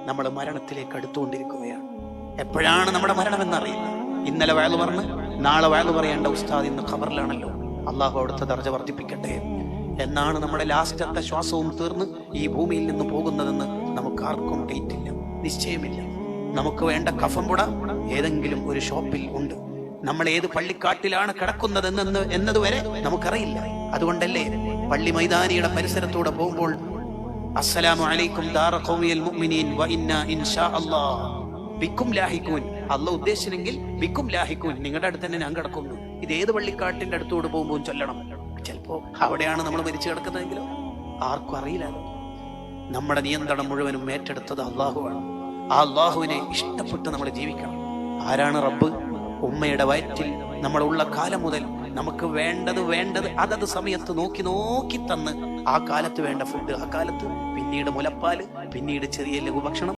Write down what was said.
നമ്മൾ മരണത്തിലേക്ക് അടുത്തുകൊണ്ടിരിക്കുകയാണ്. എപ്പോഴാണ് നമ്മുടെ മരണമെന്നറിയില്ല. ഇന്നലെ വയലു പറഞ്ഞ് നാളെ വയലു പറയേണ്ട ഉസ്താദ് ഇന്ന് ഖബറിലാണല്ലോ. അള്ളാഹു അവിടുത്തെ ദർജ വർദ്ധിപ്പിക്കട്ടെ. എന്നാണ് നമ്മുടെ ലാസ്റ്റത്തെ ശ്വാസവും തീർന്ന് ഈ ഭൂമിയിൽ നിന്ന് പോകുന്നതെന്ന് നമുക്ക് ആർക്കും ഡേറ്റ് ഇല്ല, നിശ്ചയമില്ല. നമുക്ക് വേണ്ട കഫംപുട ഏതെങ്കിലും ഒരു ഷോപ്പിൽ ഉണ്ട്. നമ്മൾ ഏത് പള്ളിക്കാട്ടിലാണ് കിടക്കുന്നത് എന്നതുവരെ നമുക്കറിയില്ല. അതുകൊണ്ടല്ലേ പള്ളി മൈതാനിയുടെ പരിസരത്തൂടെ പോകുമ്പോൾ അസ്സലാമു അലൈക്കും ദാറ ഖൗമിയൽ മുഅ്മിനീൻ വ ഇന്നാ ഇൻഷാ അല്ലാഹ് ബിക്കും ലാഹിക്കൂൻ. അല്ലാഹ് ഉദ്ദേശിച്ചെങ്കിൽ ബിക്കും ലാഹിക്കൂൻ, നിങ്ങളുടെ അടുത്ത് തന്നെ ഞാൻ കിടക്കുന്നു. ഇത് ഏത് പള്ളിക്കാട്ടിന്റെ അടുത്തോട് പോകുമ്പോൾ ചൊല്ലണം. ചിലപ്പോ അവിടെയാണ് നമ്മൾ മരിച്ചു കിടക്കുന്നതെങ്കിലോ ആർക്കും അറിയില്ലല്ലോ. നമ്മുടെ നിയന്ത്രണം മുഴുവനും ഏറ്റെടുത്തത് അള്ളാഹുവാണ്. ആ അള്ളാഹുവിനെ ഇഷ്ടപ്പെട്ട് നമ്മൾ ജീവിക്കണം. ആരാണ് റബ്ബ്? ഉമ്മയുടെ വയറ്റിൽ നമ്മളുള്ള കാലം മുതൽ നമുക്ക് വേണ്ടത് അതത് സമയത്ത് നോക്കി തന്ന് ആ കാലത്ത് വേണ്ട ഫുഡ് ആ കാലത്ത്, പിന്നീട് മുലപ്പാല്, പിന്നീട് ചെറിയ ലഘുഭക്ഷണം,